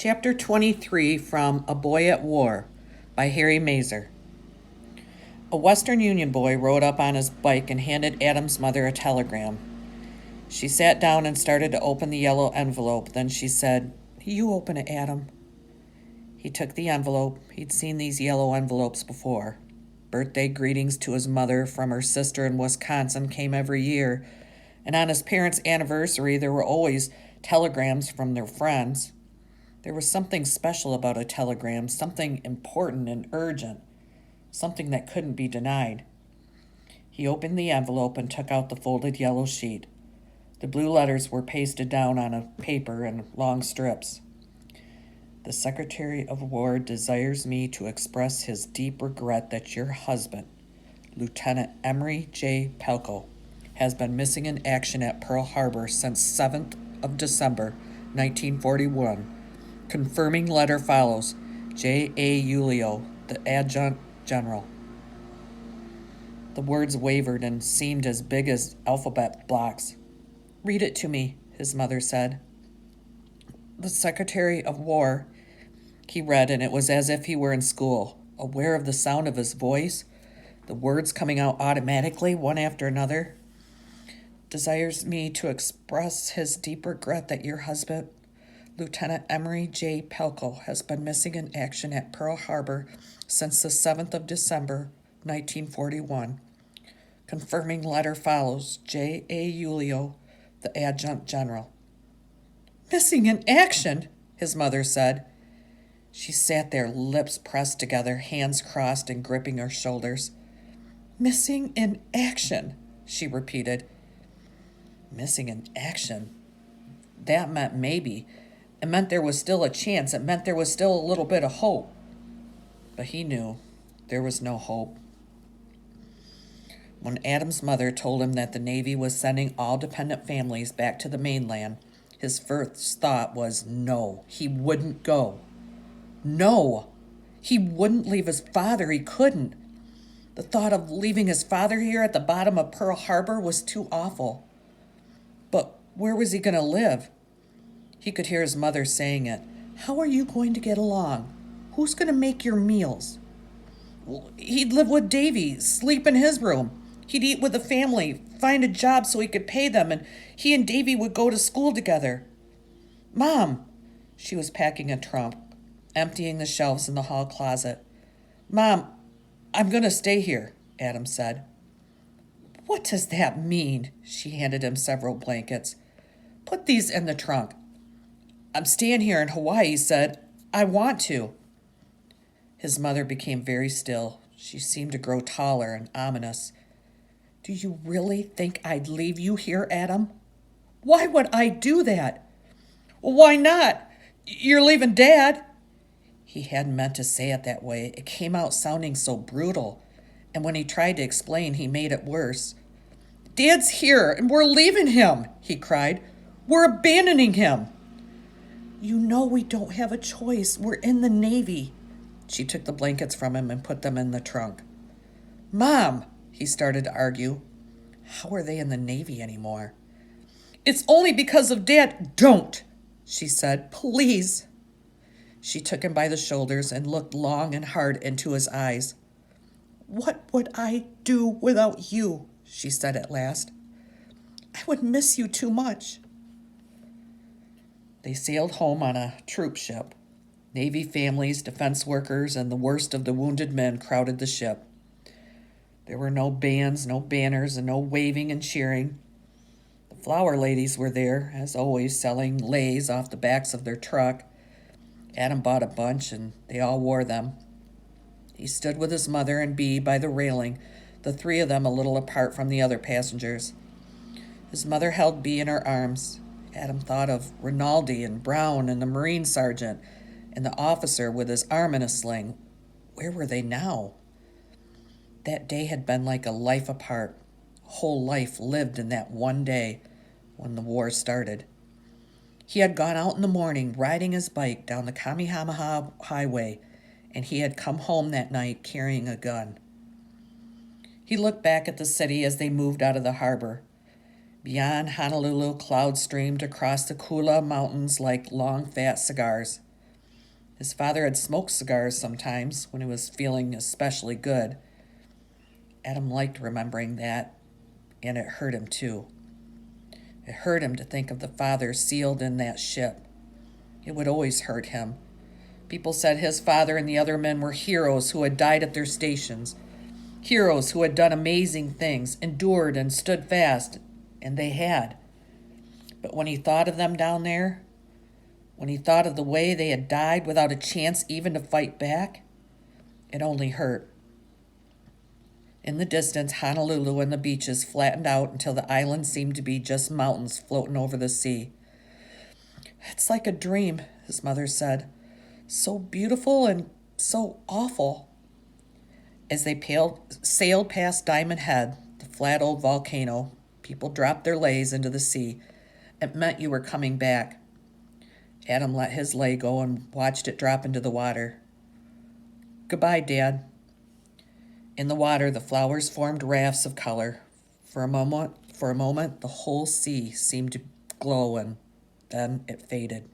Chapter 23 from A Boy at War by Harry Mazer. A Western Union boy rode up on his bike and handed Adam's mother a telegram. She sat down and started to open the yellow envelope. Then she said, "You open it, Adam." He took the envelope. He'd seen these yellow envelopes before. Birthday greetings to his mother from her sister in Wisconsin came every year, and on his parents' anniversary there were always telegrams from their friends. There was something special about a telegram, something important and urgent, something that couldn't be denied. He opened the envelope and took out the folded yellow sheet. The blue letters were pasted down on a paper in long strips. "The Secretary of War desires me to express his deep regret that your husband, Lieutenant Emery J. Pelko, has been missing in action at Pearl Harbor since 7th of December, 1941. Confirming letter follows. J. A. Ulio, the Adjutant General." The words wavered and seemed as big as alphabet blocks. "Read it to me," his mother said. "The Secretary of War," he read, and it was as if he were in school, aware of the sound of his voice, the words coming out automatically, one after another. "Desires me to express his deep regret that your husband, Lieutenant Emery J. Pelko, has been missing in action at Pearl Harbor since the 7th of December, 1941. Confirming letter follows. J. A. Ulio, the Adjutant General." "Missing in action," his mother said. She sat there, lips pressed together, hands crossed and gripping her shoulders. "Missing in action," she repeated. Missing in action. That meant maybe. It meant there was still a chance. It meant there was still a little bit of hope. But he knew there was no hope. When Adam's mother told him that the Navy was sending all dependent families back to the mainland, his first thought was no, he wouldn't go. No, he wouldn't leave his father. He couldn't. The thought of leaving his father here at the bottom of Pearl Harbor was too awful. But where was he going to live? He could hear his mother saying it. "How are you going to get along? Who's going to make your meals?" "Well, he'd live with Davy, sleep in his room. He'd eat with the family, find a job so he could pay them, and he and Davy would go to school together." "Mom," she was packing a trunk, emptying the shelves in the hall closet. "Mom, I'm going to stay here," Adam said. "What does that mean?" She handed him several blankets. "Put these in the trunk." "I'm staying here in Hawaii," he said. "I want to." His mother became very still. She seemed to grow taller and ominous. "Do you really think I'd leave you here, Adam? Why would I do that?" "Well, why not? You're leaving Dad." He hadn't meant to say it that way. It came out sounding so brutal. And when he tried to explain, he made it worse. "Dad's here, and we're leaving him," he cried. "We're abandoning him." "You know we don't have a choice. We're in the Navy." She took the blankets from him and put them in the trunk. "Mom," he started to argue. How are they in the Navy anymore? "It's only because of Dad." "Don't," she said. "Please." She took him by the shoulders and looked long and hard into his eyes. "What would I do without you?" she said at last. "I would miss you too much." They sailed home on a troop ship. Navy families, defense workers, and the worst of the wounded men crowded the ship. There were no bands, no banners, and no waving and cheering. The flower ladies were there, as always, selling leis off the backs of their truck. Adam bought a bunch, and they all wore them. He stood with his mother and Bea by the railing, the three of them a little apart from the other passengers. His mother held Bea in her arms. Adam thought of Rinaldi and Brown and the Marine sergeant and the officer with his arm in a sling. Where were they now? That day had been like a life apart. A whole life lived in that one day when the war started. He had gone out in the morning riding his bike down the Kamehameha Highway, and he had come home that night carrying a gun. He looked back at the city as they moved out of the harbor. Beyond Honolulu, clouds streamed across the Kula Mountains like long, fat cigars. His father had smoked cigars sometimes when he was feeling especially good. Adam liked remembering that, and it hurt him too. It hurt him to think of the father sealed in that ship. It would always hurt him. People said his father and the other men were heroes who had died at their stations, heroes who had done amazing things, endured and stood fast, and they had. But when he thought of them down there, when he thought of the way they had died without a chance even to fight back, it only hurt. In the distance, Honolulu and the beaches flattened out until the island seemed to be just mountains floating over the sea. "It's like a dream," his mother said. "So beautiful and so awful." As they sailed past Diamond Head, the flat old volcano, people dropped their leis into the sea. It meant you were coming back. Adam let his lei go and watched it drop into the water. "Goodbye, Dad." In the water, the flowers formed rafts of color. For a moment, the whole sea seemed to glow, and then it faded.